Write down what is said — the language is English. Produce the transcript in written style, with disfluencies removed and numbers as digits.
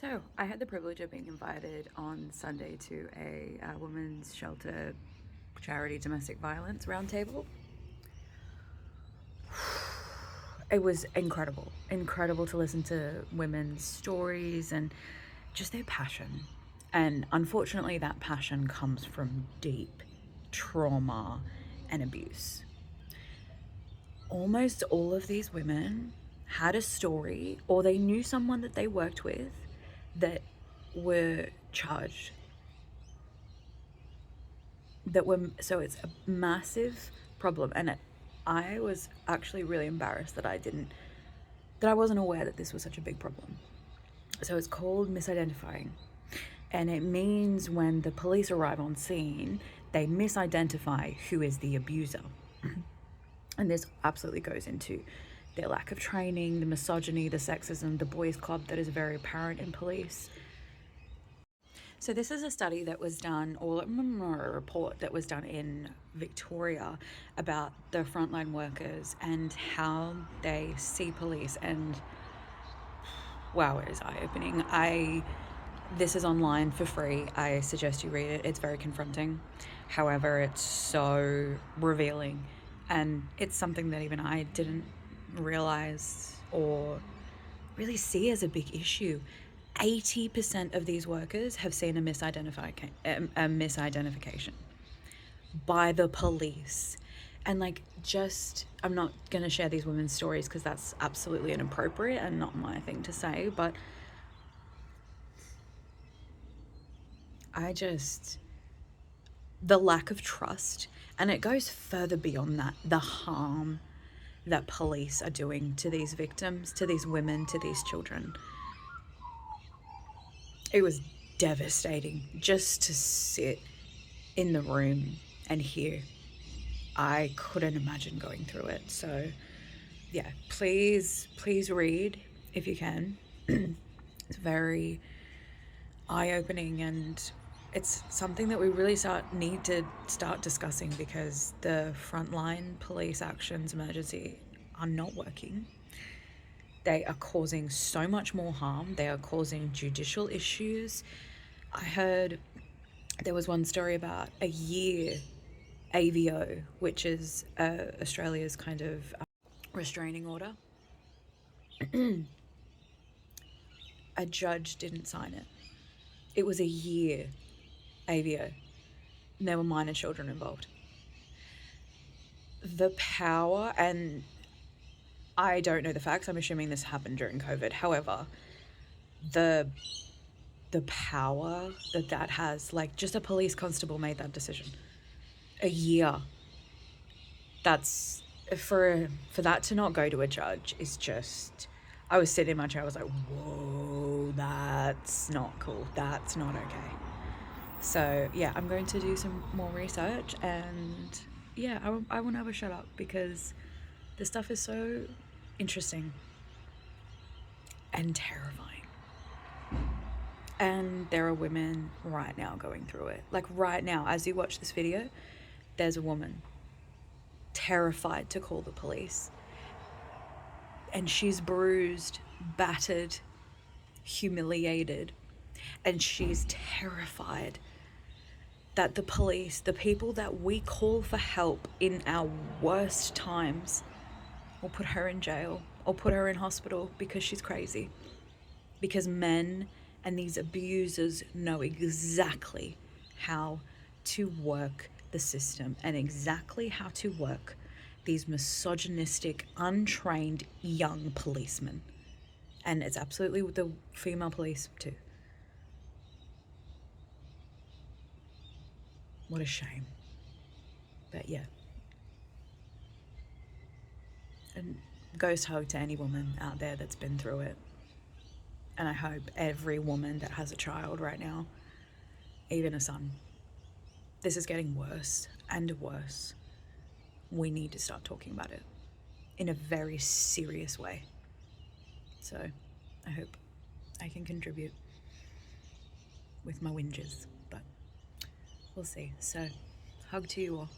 So I had the privilege of being invited on Sunday to a women's shelter charity domestic violence roundtable. It was incredible to listen to women's stories and just their passion. And unfortunately, that passion comes from deep trauma and abuse. Almost all of these women had a story, or they knew someone that they worked with that were charged, so it's a massive problem. And I was actually really embarrassed that I wasn't aware that this was such a big problem. So it's called misidentifying, and it means when the police arrive on scene, they misidentify who is the abuser. And this absolutely goes into their lack of training, the misogyny, the sexism, the boys club that is very apparent in police. So this is a study that was done, or a report that was done in Victoria about the frontline workers and how they see police. And wow, it is eye-opening. This is online for free. I suggest you read it. It's very confronting. However, it's so revealing, and it's something that even I didn't realize or really see as a big issue. 80% of these workers have seen a misidentification by the police. And I'm not going to share these women's stories because that's absolutely inappropriate and not my thing to say, but the lack of trust, and it goes further beyond that, the harm that police are doing to these victims, to these women, to these children. It was devastating just to sit in the room and hear. I couldn't imagine going through it. So yeah, please read if you can. It's very eye-opening, and it's something that we really need to start discussing, because the frontline police actions emergency are not working. They are causing so much more harm. They are causing judicial issues. I heard there was one story about a year AVO, which is Australia's kind of restraining order. A judge didn't sign it. It was a year AVO. And there were minor children involved. The power, and I don't know the facts, I'm assuming this happened during COVID. However, the power that has, just a police constable made that decision. A year. That's, for that to not go to a judge is just, I was sitting in my chair, I was like, whoa, that's not cool. That's not okay. So yeah, I'm going to do some more research, and yeah, I will never shut up, because this stuff is so interesting and terrifying. And there are women right now going through it. Like right now, as you watch this video, there's a woman terrified to call the police. And she's bruised, battered, humiliated. And she's terrified that the police, the people that we call for help in our worst times, will put her in jail or put her in hospital because she's crazy. Because men and these abusers know exactly how to work the system and exactly how to work these misogynistic, untrained young policemen. And it's absolutely with the female police too. What a shame. But yeah. And ghost hug to any woman out there that's been through it. And I hope every woman that has a child right now, even a son, this is getting worse and worse. We need to start talking about it in a very serious way. So I hope I can contribute with my whinges, but we'll see. So hug to you all.